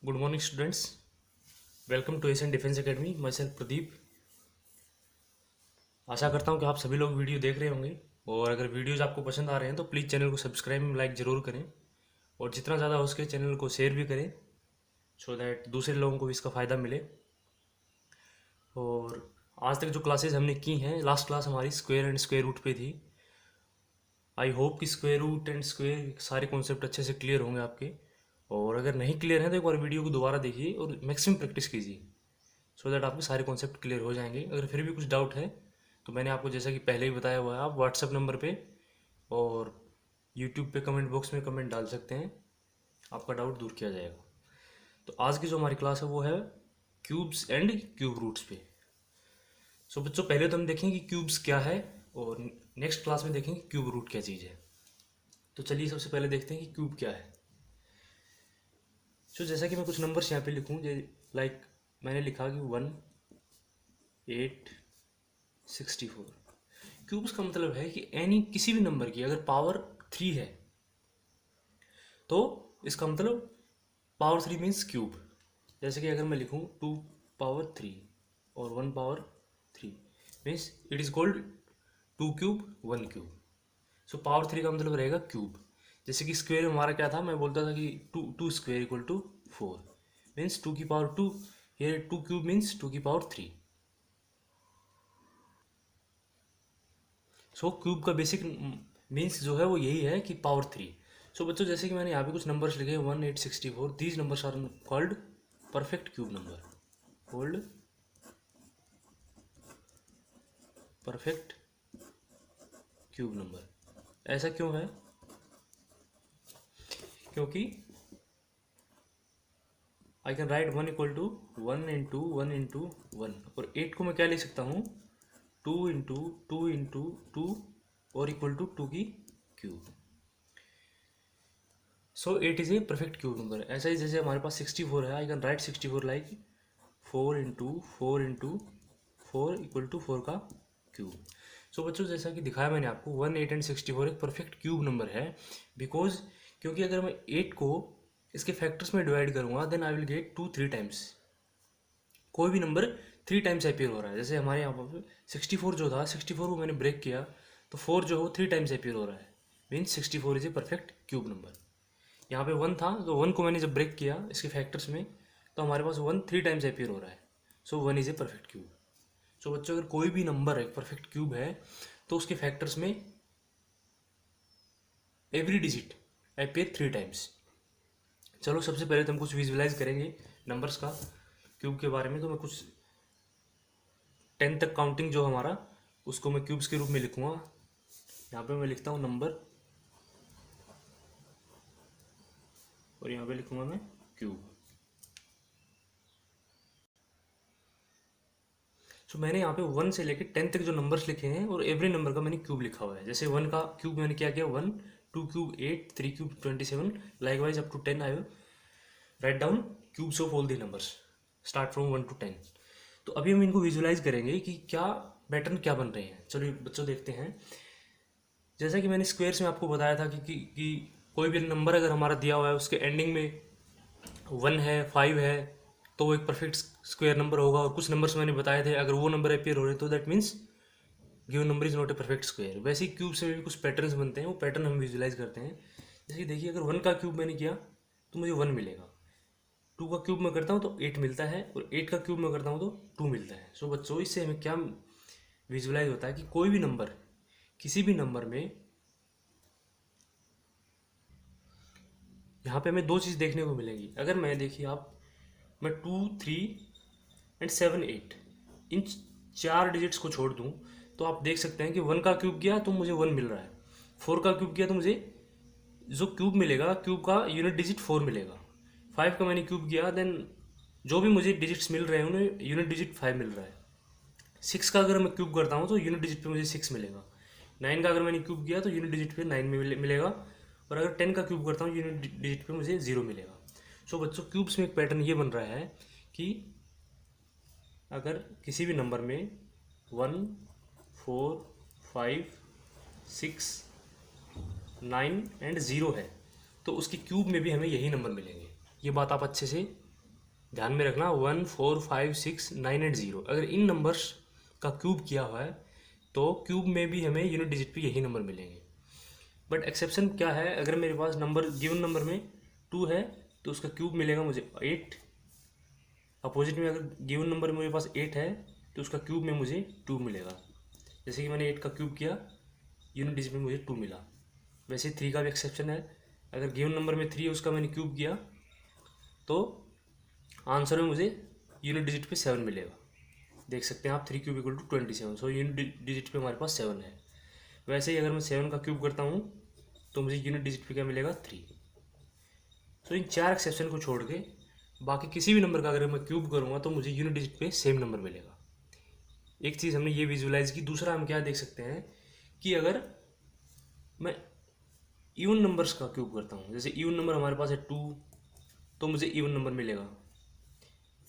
Good morning students, welcome to Asian defence academy. Myself Pradeep. आशा करता हूँ कि आप सभी लोग वीडियो देख रहे होंगे, और अगर वीडियोज़ आपको पसंद आ रहे हैं तो प्लीज़ चैनल को सब्सक्राइब लाइक ज़रूर करें, और जितना ज़्यादा हो सके चैनल को शेयर भी करें, सो दैट दूसरे लोगों को भी इसका फ़ायदा मिले। और आज तक जो क्लासेज हमने की हैं, लास्ट क्लास हमारी स्क्वायर एंड स्क्वायर रूट पे थी। आई होप कि स्क्वायर रूट एंड स्क्वायर सारे कॉन्सेप्ट अच्छे से क्लियर होंगे आपके, और अगर नहीं क्लियर हैं तो एक बार वीडियो को दोबारा देखिए और मैक्सिमम प्रैक्टिस कीजिए, सो दैट आपके सारे कॉन्सेप्ट क्लियर हो जाएंगे। अगर फिर भी कुछ डाउट है तो मैंने आपको जैसा कि पहले ही बताया हुआ है, आप व्हाट्सएप नंबर पे और यूट्यूब पे कमेंट बॉक्स में कमेंट डाल सकते हैं, आपका डाउट दूर किया जाएगा। तो आज की जो हमारी क्लास है वो है क्यूब्स एंड क्यूब रूट्स पे। सो बच्चों, पहले तो हम देखें कि क्यूब्स क्या है, और नेक्स्ट क्लास में देखेंगे क्यूब रूट क्या चीज़ है। तो चलिए सबसे पहले देखते हैं कि क्यूब क्या है। सो जैसा कि मैं कुछ नंबर्स यहाँ पे लिखूँ, लाइक मैंने लिखा कि 1 8 64। क्यूब्स का मतलब है कि एनी किसी भी नंबर की अगर पावर 3 है तो इसका मतलब पावर 3 मीन्स क्यूब। जैसे कि अगर मैं लिखूँ 2 पावर 3 और 1 power 3 means it is called 2 cube 1 cube. So power 3 का मतलब रहेगा क्यूब। जैसे कि स्क्वायर में हमारा क्या था, मैं बोलता था कि two square equal to 4 means 2 की पावर 2, ये 2 क्यूब मीन्स 2 की पावर 3। सो क्यूब का बेसिक मीन्स जो है वो यही है कि पावर 3। सो बच्चों, जैसे कि मैंने यहाँ पे कुछ नंबर्स लिखे 1 8 64, these numbers are called perfect cube number, called perfect cube number. ऐसा क्यों है? क्योंकि I can write 1 equal to 1 into 1 into 1, और 8 को मैं क्या लिख सकता हूँ 2 इंटू 2 इंटू 2 और इक्वल टू 2 की cube. So 8 is a perfect cube number. ऐसा ही जैसे हमारे पास 64 है, I can write 64 like 4 into 4 into 4 equal to 4 का क्यूब। सो बच्चों, जैसा कि दिखाया मैंने आपको 1 8 एंड 64 एक परफेक्ट क्यूब नंबर है, बिकॉज क्योंकि अगर मैं 8 को इसके फैक्टर्स में डिवाइड करूँगा then I will get 2 3 times. कोई भी नंबर 3 टाइम्स अपीयर हो रहा है, जैसे हमारे यहाँ पर 64 जो था, 64 को मैंने ब्रेक किया तो 4 जो है वो 3 टाइम्स अपीयर हो रहा है, means 64 is a perfect cube number. यहाँ पे 1 था तो 1 को मैंने जब ब्रेक किया इसके फैक्टर्स में तो हमारे पास 1 3 टाइम्स अपीयर हो रहा है, सो 1 is a perfect cube. So बच्चों, अगर कोई भी नंबर है परफेक्ट क्यूब है तो उसके फैक्टर्स में एवरी डिजिट अपीयर 3 टाइम्स। चलो सबसे पहले तो हम कुछ विजुअलाइज करेंगे नंबर्स का क्यूब के बारे में। तो मैं कुछ 10 तक काउंटिंग जो हमारा, उसको मैं क्यूब्स के रूप में लिखूँगा। यहाँ पे मैं लिखता हूँ नंबर, और यहाँ पे लिखूँगा मैं क्यूब। सो मैंने यहाँ पे 1 से लेकर 10 तक जो नंबर्स लिखे हैं और एवरी नंबर का मैंने क्यूब लिखा हुआ है। जैसे 1 का क्यूब मैंने क्या किया 1, 2 cube 8, 3 cube 27, likewise up to 10 I write down cubes of all the numbers start from 1 to 10। तो अभी हम इनको विजुअलाइज करेंगे कि क्या पैटर्न क्या बन रहे हैं। चलिए बच्चों देखते हैं। जैसा कि मैंने स्क्वेयर्स में आपको बताया था कि कोई भी नंबर अगर हमारा दिया हुआ है उसके एंडिंग में 1 है 5 है तो वो एक परफेक्ट स्क्वायर नंबर होगा। और कुछ नंबर्स मैंने बताए थे अगर वो नंबर अपीयर हो रहे तो that means given number is not a perfect square. वैसे ही क्यूब से भी कुछ पैटर्न्स बनते हैं, वो पैटर्न हम विजुअलाइज करते हैं। जैसे कि देखिए, अगर 1 का क्यूब मैंने किया तो मुझे 1 मिलेगा, 2 का क्यूब मैं करता हूँ तो 8 मिलता है, और 8 का क्यूब मैं करता हूँ तो 2 मिलता है। सो बच्चों, इससे हमें क्या विजुअलाइज होता है कि कोई भी नंबर किसी भी नंबर में, यहाँ पे हमें दो चीज़ देखने को मिलेगी। अगर मैं देखिए मैं 2 3 एंड 7 8 इन 4 डिजिट्स को छोड़ दूँ तो आप देख सकते हैं कि 1 का क्यूब किया तो मुझे 1 मिल रहा है, 4 का क्यूब किया तो मुझे जो क्यूब मिलेगा क्यूब का यूनिट डिजिट 4 मिलेगा, 5 का मैंने क्यूब किया देन जो भी मुझे डिजिट्स मिल रहे हैं उन्हें यूनिट डिजिट 5 मिल रहा है। 6 का अगर मैं क्यूब करता हूँ तो यूनिट डिजिट पे मुझे 6 मिलेगा। 9 का अगर मैंने क्यूब किया तो यूनिट डिजिट पे 9 मिलेगा, और अगर 10 का क्यूब करता हूँ यूनिट डिजिट पे मुझे 0 मिलेगा। सो बच्चों, क्यूब्स में एक पैटर्न ये बन रहा है कि अगर किसी भी नंबर में 1 4 5 6 9 एंड 0 है तो उसके क्यूब में भी हमें यही नंबर मिलेंगे। ये बात आप अच्छे से ध्यान में रखना 1 4 5 6 9 एंड 0, अगर इन नंबर्स का क्यूब किया हुआ है तो क्यूब में भी हमें यूनिट डिजिट पे यही नंबर मिलेंगे। बट एक्सेप्शन क्या है, अगर मेरे पास नंबर गिवन नंबर में 2 है तो उसका क्यूब मिलेगा मुझे 8। अपोजिट में अगर गिवन नंबर में मेरे पास 8 है तो उसका क्यूब में मुझे 2 मिलेगा। जैसे कि मैंने 8 का क्यूब किया, यूनिट डिजिट में मुझे 2 मिला। वैसे 3 का भी एक्सेप्शन है, अगर गिवन नंबर में 3 है उसका मैंने क्यूब किया तो आंसर में मुझे यूनिट डिजिट पे 7 मिलेगा। देख सकते हैं आप 3 cube equal to 27, so unit digit पे हमारे पास 7 है। वैसे ही अगर मैं 7 का क्यूब करता हूँ तो मुझे यूनिट डिजिट पे क्या मिलेगा 3। सो इन 4 एक्सेप्शन को छोड़ के बाकी किसी भी नंबर का अगर मैं क्यूब करूँगा तो मुझे यूनिट डिजिट पे सेम नंबर मिलेगा। एक चीज़ हमने ये विजुलाइज की। दूसरा हम क्या देख सकते हैं कि अगर मैं इवन नंबर्स का क्यूब करता हूँ, जैसे इवन नंबर हमारे पास है 2 तो मुझे इवन नंबर मिलेगा।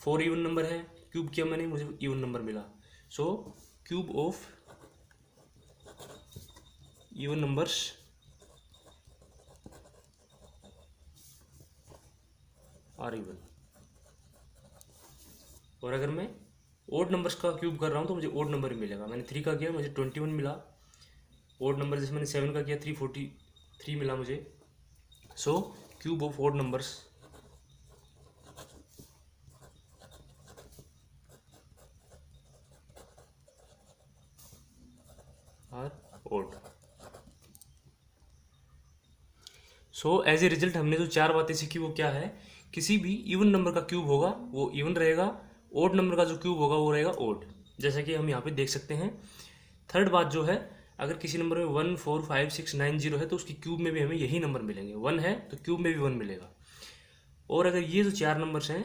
4 इवन नंबर है, क्यूब किया मैंने, मुझे इवन नंबर मिला। So cube of even numbers are even. और अगर मैं ओड नंबर्स का क्यूब कर रहा हूँ तो मुझे ओड नंबर ही मिलेगा। मैंने 3 का किया, मुझे 21 मिला। ओड नंबर जैसे मैंने 7 का किया 343 मिला मुझे। So cube of odd numbers are odd. So as a result हमने जो 4 बातें सीखी वो क्या है, किसी भी इवन नंबर का क्यूब होगा वो इवन रहेगा, ओड नंबर का जो क्यूब होगा वो रहेगा ओड, जैसा कि हम यहाँ पे देख सकते हैं। थर्ड बात जो है, अगर किसी नंबर में 1 4 5 6 9 0 है तो उसकी क्यूब में भी हमें यही नंबर मिलेंगे। 1 है तो क्यूब में भी 1 मिलेगा। और अगर ये जो 4 नंबर्स हैं,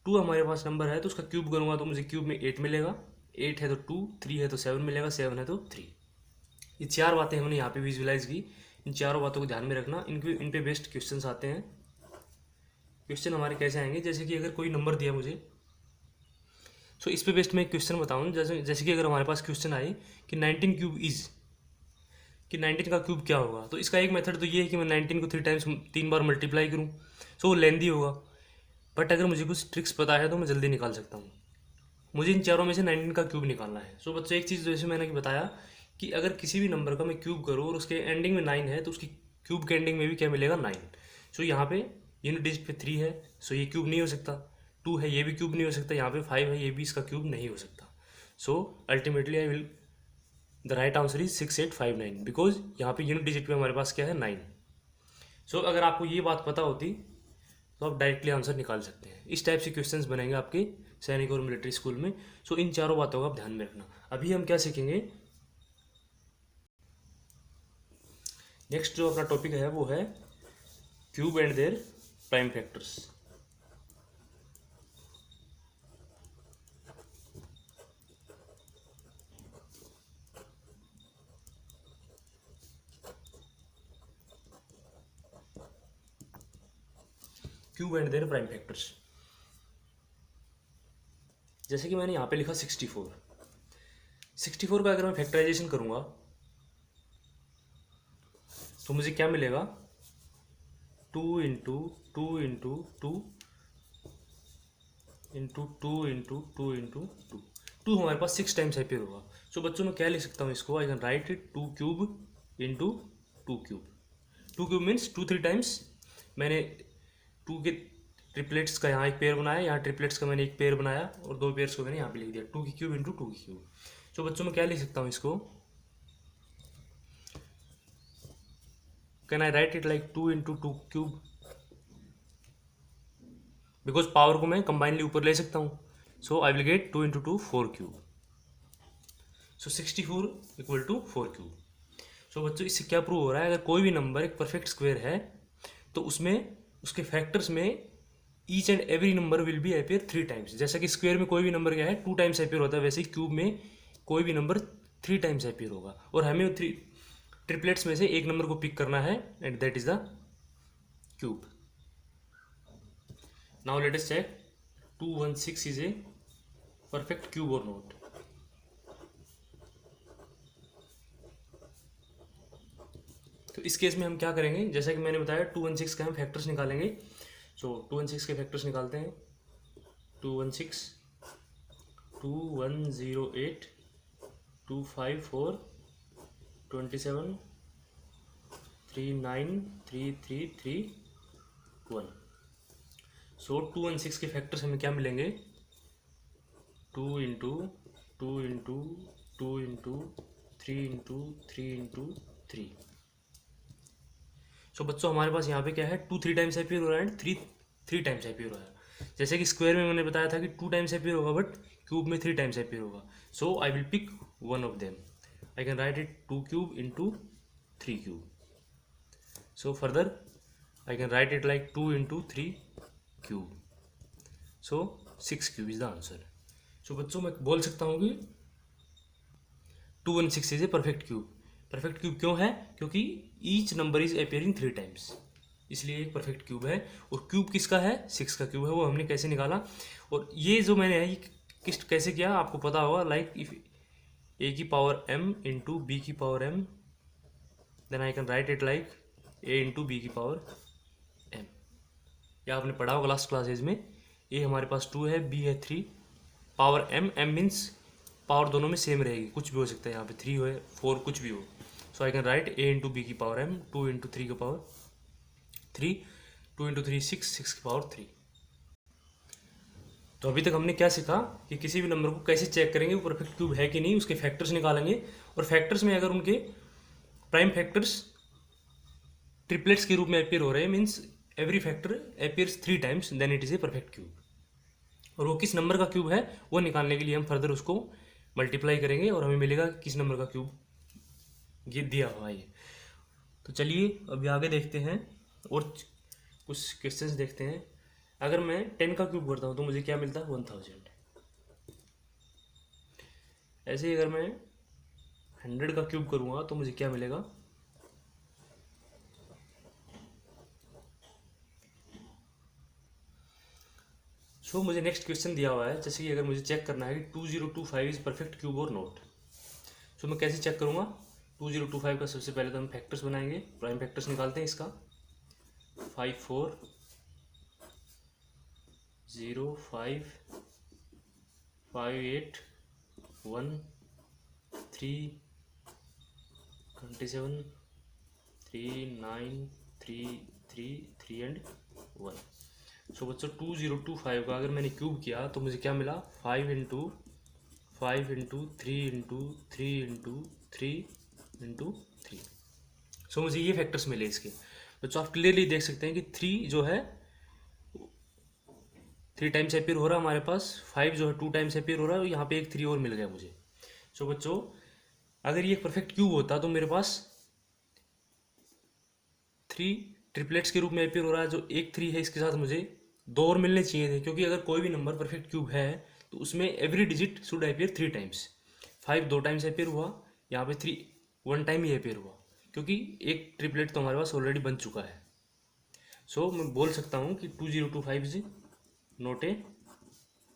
2 हमारे पास नंबर है तो उसका क्यूब करूँगा तो मुझे क्यूब में 8 मिलेगा। 8 है तो 2, 3 है तो 7 मिलेगा, 7 है तो 3। ये 4 बातें हमने यहाँ पे विजुलाइज की। इन चारों बातों को ध्यान में रखना। इन पे बेस्ड क्वेश्चंस आते हैं। क्वेश्चन हमारे कैसे आएंगे, जैसे कि अगर कोई नंबर दिया मुझे, सो इस पे बेस्ड मैं एक क्वेश्चन बताऊँ। जैसे कि अगर हमारे पास क्वेश्चन आए कि 19 क्यूब इज, कि 19 का क्यूब क्या होगा, तो इसका एक मेथड तो ये है कि मैं 19 को 3 बार मल्टीप्लाई करूँ। सो वो लेंदी होगा, बट अगर मुझे कुछ ट्रिक्स पता है तो मैं जल्दी निकाल सकता हूँ। मुझे इन चारों में से 19 का क्यूब निकालना है। सो बच्चों एक चीज़ जैसे मैंने बताया कि अगर किसी भी नंबर का मैं क्यूब करूँ और उसके एंडिंग में 9 है तो उसकी क्यूब के एंडिंग में भी क्या मिलेगा 9। सो यहाँ पे यूनिट डिजिट पे 3 है, सो ये क्यूब नहीं हो सकता। 2 है, ये भी क्यूब नहीं हो सकता। यहाँ पे 5 है, ये भी इसका क्यूब नहीं हो सकता। So ultimately I will the right answer is 6859, because यहाँ पे यूनिट डिजिट पे हमारे पास क्या है 9। सो अगर आपको ये बात पता होती तो आप डायरेक्टली आंसर निकाल सकते हैं। इस टाइप से क्वेश्चंस बनेंगे आपके सैनिक और मिलिट्री स्कूल में। सो इन चारों बातों का आप ध्यान में रखना। अभी हम क्या सीखेंगे, नेक्स्ट जो अपना टॉपिक है वो है cube and their prime factors. Cube and their prime factors, जैसे कि मैंने यहाँ पे लिखा 64। 64 का अगर मैं फैक्टराइजेशन करूँगा तो मुझे क्या मिलेगा, 2 into 2 into 2 into 2 into 2 into 2। 2 हमारे पास 6 टाइम्स अपीयर होगा। सो बच्चों मैं क्या लिख सकता हूँ इसको, आई can write it 2 cube into 2 cube. 2 cube means 2 3 times. मैंने 2 के ट्रिपलेट्स का यहाँ एक पेयर बनाया, यहाँ ट्रिपलेट्स का मैंने एक पेयर बनाया और 2 पेयर्स को मैंने यहाँ पे लिख दिया 2 की क्यूब इंटू 2 की क्यूब। सो बच्चों मैं क्या लिख सकता हूँ इसको, can I write it like 2 into 2 cube, because power को मैं कंबाइनली ऊपर ले सकता हूँ। So I will get 2 into 2 4 cube. So 64 equal to 4 cube. So बच्चों इससे क्या प्रूव हो रहा है, अगर कोई भी नंबर एक परफेक्ट स्क्वायर है तो उसमें उसके फैक्टर्स में each and every number will be appear 3 times. जैसा कि स्क्वायर में कोई भी नंबर क्या है 2 टाइम्स अपीयर होता है, वैसे ही क्यूब में कोई भी नंबर 3 टाइम्स अपीयर होगा। और हमें 3 ट्रिपलेट्स में से एक नंबर को पिक करना है and that is the cube. Now let us check 216 is a perfect cube और नॉट। तो इस केस में हम क्या करेंगे, जैसा कि मैंने बताया 216 के हम फैक्टर्स निकालेंगे। सो 216 के फैक्टर्स निकालते हैं। 216 2108 254 27 393331। सो 216 के फैक्टर्स हमें क्या मिलेंगे? 2 × 2 × 2 × 3 × 3 × 3। सो बच्चों हमारे पास यहाँ पे क्या है, 2 3 टाइम्स अपीयर हो रहा है एंड 3 टाइम्स अपीयर हो रहा है। जैसे कि स्क्वायर में मैंने बताया था कि 2 टाइम्स अपीयर होगा, बट क्यूब में 3 टाइम्स अपीयर होगा। So I will pick one of them. I can write it 2 cube into 3 cube. So further I can write it like 2 × 3 cube. So 6 cube is the answer. So बच्चों मैं बोल सकता हूँ कि 216 is a perfect cube. Perfect cube क्यों है? क्योंकि each number is appearing 3 times, इसलिए एक परफेक्ट क्यूब है। और क्यूब किसका है? 6 का क्यूब है। वो हमने कैसे निकाला, और ये जो मैंने है ये कैसे किया आपको पता होगा। लाइक इफ a की पावर m इंटू बी की power m, then I can write it like a into B की पावर m। या आपने पढ़ा होगा लास्ट क्लासेज में, a हमारे पास 2 है, b है 3, पावर m मीन्स पावर दोनों में सेम रहेगी, कुछ भी हो सकता है यहाँ पे 3 हो 4 कुछ भी हो। So I can write a into B की पावर m, 2 × 3 की पावर 3, 2 × 3 6, 6 की पावर 3। तो अभी तक हमने क्या सीखा कि किसी भी नंबर को कैसे चेक करेंगे वो परफेक्ट क्यूब है कि नहीं, उसके फैक्टर्स निकालेंगे। और फैक्टर्स में अगर उनके प्राइम फैक्टर्स ट्रिपलेट्स के रूप में अपीयर हो रहे हैं, means every factor appears 3 times, then it is a perfect cube. और वो किस नंबर का क्यूब है वो निकालने के लिए हम फर्दर उसको मल्टीप्लाई करेंगे और हमें मिलेगा किस नंबर का क्यूब ये दिया हुआ है। तो चलिए अभी आगे देखते हैं और कुछ क्वेश्चंस देखते हैं। अगर मैं 10 का क्यूब करता हूँ तो मुझे क्या मिलता है? 1000। ऐसे ही अगर मैं 100 का क्यूब करूँगा तो मुझे क्या मिलेगा? सो मुझे नेक्स्ट क्वेश्चन दिया हुआ है, जैसे कि अगर मुझे चेक करना है कि 2025 इज परफेक्ट क्यूब और नॉट। सो मैं कैसे चेक करूँगा? 2025 का सबसे पहले तो हम फैक्टर्स बनाएंगे, प्राइम फैक्टर्स निकालते हैं इसका। 5 4 0 5 5 8 1 3 27 3 9 3 3 3 एंड 1। सो बच्चों 2025 का अगर मैंने क्यूब किया तो मुझे क्या मिला? 5 × 5 × 3 × 3 × 3 × 3। सो मुझे ये फैक्टर्स मिले इसके। बच्चों आप क्लियरली देख सकते हैं कि 3 जो है 3 टाइम्स अपीयर हो रहा है हमारे पास, 5 जो है 2 टाइम्स अपीयर हो रहा है, और यहाँ पे एक 3 और मिल गया मुझे। सो बच्चों अगर ये परफेक्ट क्यूब होता तो मेरे पास 3 ट्रिपलेट्स के रूप में अपीयर हो रहा है, जो एक 3 है इसके साथ मुझे 2 और मिलने चाहिए थे, क्योंकि अगर कोई भी नंबर परफेक्ट क्यूब है तो उसमें every digit should appear 3 times. 5 2 times appear हुआ, यहाँ पे 3 1 टाइम ही अपीयर हुआ, क्योंकि एक ट्रिपलेट तो हमारे पास ऑलरेडी बन चुका है। सो मैं बोल सकता हूँ कि 2025 is not a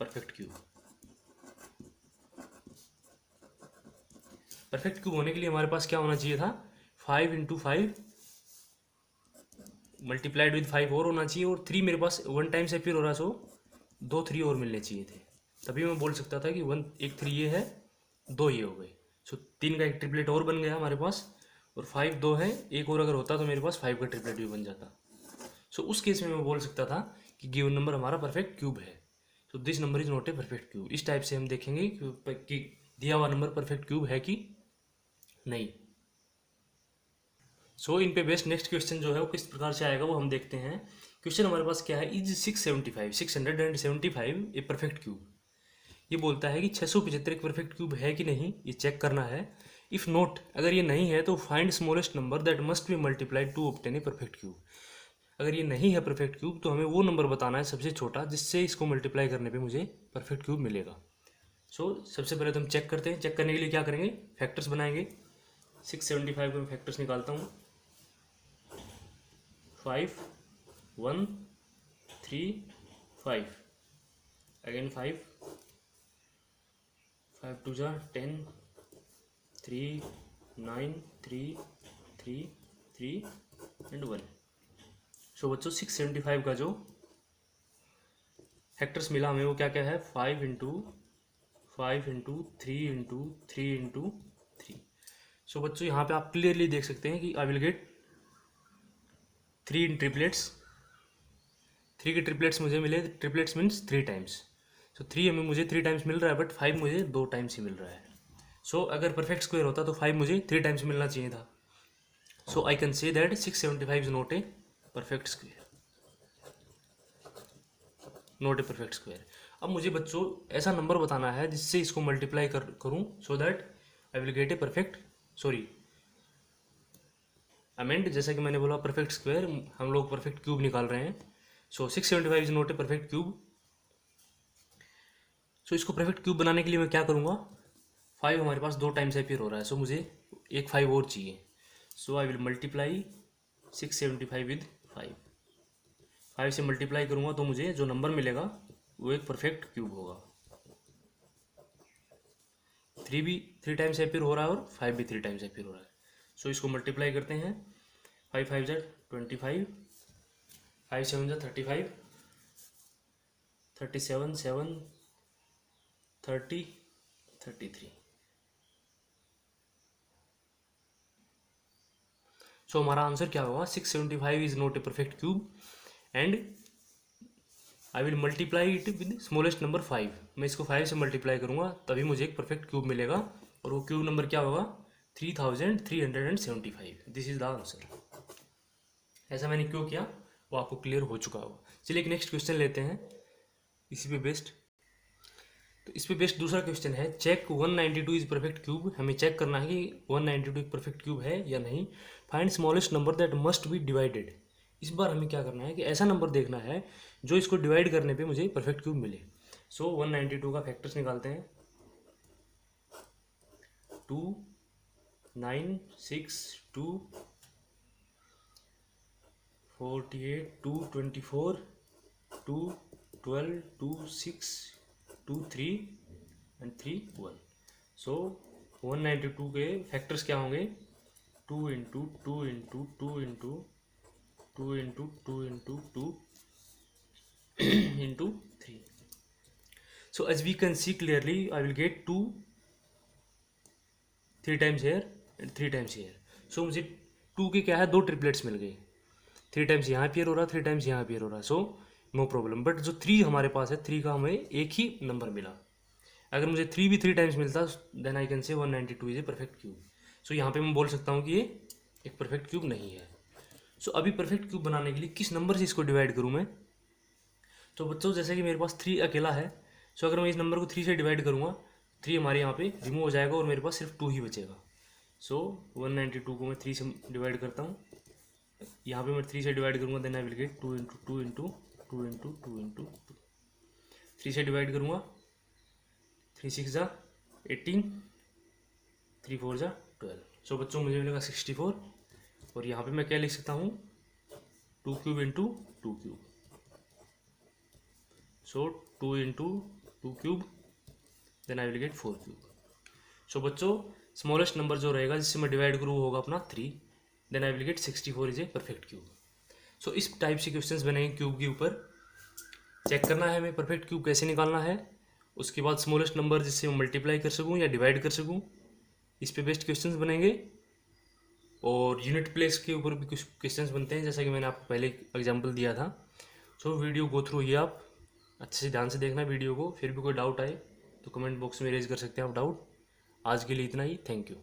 perfect cube. Perfect cube होने के लिए हमारे पास क्या होना चाहिए था? 5 × 5 मल्टीप्लाइड विद 5 और होना चाहिए, और 3 मेरे पास 1 टाइम से अपीयर हो रहा है, सो 2 3 और मिलने चाहिए थे, तभी मैं बोल सकता था कि 1 3 ये है, 2 ये हो गए। सो 3 का एक ट्रिपलेट और बन गया हमारे पास, और 5 2 है, एक और अगर होता तो मेरे पास 5 का ट्रिपलेट भी बन जाता। सो उस केस में मैं बोल सकता था कि गिवन नंबर हमारा परफेक्ट क्यूब है। So this number is not a perfect cube. इस टाइप से हम देखेंगे कि दिया हुआ नंबर परफेक्ट क्यूब है कि नहीं। सो इन पे बेस्ड नेक्स्ट क्वेश्चन जो है वो किस प्रकार से आएगा वो हम देखते हैं। क्वेश्चन हमारे पास क्या है? Is 675 A perfect cube. ये बोलता है कि 675 एक परफेक्ट क्यूब है कि नहीं, ये चेक करना है। इफ नॉट, अगर ये नहीं है तो find smallest number that must be multiplied to obtain a perfect cube. अगर ये नहीं है परफेक्ट क्यूब तो हमें वो नंबर बताना है सबसे छोटा, जिससे इसको मल्टीप्लाई करने पे मुझे परफेक्ट क्यूब मिलेगा। सो सबसे पहले तो हम चेक करते हैं। चेक करने के लिए क्या करेंगे? फैक्टर्स बनाएंगे। 675 का मैं फैक्टर्स निकालता हूँ। 5 1 3 5, अगेन 5 2 जा 10 3 9 3 3 3 एंड 1। सो बच्चों 675 का जो फैक्टर्स मिला हमें वो क्या क्या है, 5 इंटू 3 इंटू 3। सो बच्चों यहाँ पे आप क्लियरली देख सकते हैं कि आई विल गेट 3 इन ट्रिपलेट्स। 3 के ट्रिपलेट्स मुझे मिले, ट्रिपलेट्स मीन्स 3 टाइम्स। सो 3 हमें मुझे 3 टाइम्स मिल रहा है, बट 5 मुझे 2 टाइम्स ही मिल रहा है। सो अगर परफेक्ट स्क्वायर होता तो 5 मुझे 3 टाइम्स मिलना चाहिए था। So I can say that 675 is not a perfect square, not a perfect square. अब मुझे बच्चों ऐसा नंबर बताना है जिससे इसको मल्टीप्लाई करूँ so that I will gate a perfect, sorry amend, जैसा कि मैंने बोला परफेक्ट स्क्वायर, हम लोग परफेक्ट क्यूब निकाल रहे हैं। So 675 is not a perfect cube. So इसको परफेक्ट क्यूब बनाने के लिए मैं क्या करूँगा, 5 हमारे पास 2 टाइम्स अपीयर हो रहा है, सो मुझे एक 5 और चाहिए। सो आई विल मल्टीप्लाई 675 विद 5 से मल्टीप्लाई करूँगा तो मुझे जो नंबर मिलेगा वो एक परफेक्ट क्यूब होगा। 3 भी 3 टाइम्स अपीयर हो रहा है और 5 भी 3 टाइम्स अपीयर हो रहा है। सो इसको मल्टीप्लाई करते हैं, 5 5 ज़ा 25, 5 7 ज़ा 35, 37 7 30 33। सो हमारा आंसर क्या होगा, 675 is not a perfect cube and I will multiply it with smallest number 5। मैं इसको 5 से मल्टीप्लाई करूँगा तभी मुझे एक परफेक्ट क्यूब मिलेगा, और वो क्यूब नंबर क्या होगा, 3375। This is the answer. ऐसा मैंने क्यों किया वो आपको क्लियर हो चुका होगा। चलिए एक नेक्स्ट क्वेश्चन लेते हैं इसी पे बेस्ड। तो इस पे बेस्ड दूसरा क्वेश्चन है, चेक 192 इज परफेक्ट क्यूब। हमें चेक करना है कि 192 एक परफेक्ट क्यूब है या नहीं। Find smallest number that must B divided. इस बार हमें क्या करना है कि ऐसा नंबर देखना है जो इसको डिवाइड करने पे मुझे परफेक्ट क्यूब मिले। सो 192 का फैक्टर्स निकालते हैं, 2 9 6 2 48 2 24 2 12 2 6 2 3 एंड 3 1। सो 192 के फैक्टर्स क्या होंगे, 2 into 2 into 2 into 2 into 2 into 2 into 3। So as we can see clearly I will get 2 3 times here and 3 times here. So मुझे 2 के क्या है, 2 ट्रिपलेट्स मिल गए, 3 टाइम्स यहाँ अपीयर हो रहा है, 3 टाइम्स यहाँ अपीयर हो रहा है। So no problem. बट जो 3 हमारे पास है, 3 का हमें एक ही नंबर मिला। अगर मुझे 3 भी 3 टाइम्स मिलता then I can say 192 is a perfect cube. So यहाँ पे मैं बोल सकता हूँ कि ये एक परफेक्ट क्यूब नहीं है। सो अभी परफेक्ट क्यूब बनाने के लिए किस नंबर से इसको डिवाइड करूँ मैं। तो बच्चों जैसे कि मेरे पास 3 अकेला है, सो अगर मैं इस नंबर को 3 से डिवाइड करूँगा, 3 हमारे यहाँ पे रिमूव हो जाएगा और मेरे पास सिर्फ 2 ही बचेगा। सो 192 को मैं 3 से डिवाइड करता हूँ, यहाँ पे मैं 3 से डिवाइड करूँगा then I will get 2 into 2 into 2 into 2 into 2। 3 से डिवाइड करूँगा, 3 6 ज़ा 18, 3 4 ज़ा 12। सो बच्चों मुझे मिलेगा 64, और यहाँ पे मैं क्या लिख सकता हूँ, 2 cube into 2 cube. So 2 into 2 cube then I will get 4 cube. So बच्चों स्मॉलेस्ट नंबर जो रहेगा जिससे मैं डिवाइड करूँ वो होगा अपना 3, then I will get 64 is a perfect cube. So इस टाइप से क्वेश्चंस बनेंगे क्यूब के ऊपर। चेक करना है हमें परफेक्ट क्यूब कैसे निकालना है, उसके बाद स्मॉलेस्ट नंबर जिससे मैं मल्टीप्लाई कर सकूँ या डिवाइड कर सकूँ, इस पे बेस्ट क्वेश्चंस बनेंगे। और यूनिट प्लेस के ऊपर भी कुछ क्वेश्चंस बनते हैं जैसा कि मैंने आपको पहले एग्जांपल दिया था। सो वीडियो गो थ्रू ये आप अच्छे से ध्यान से देखना वीडियो को, फिर भी कोई डाउट आए तो कमेंट बॉक्स में रेज कर सकते हैं आप डाउट। आज के लिए इतना ही, थैंक यू।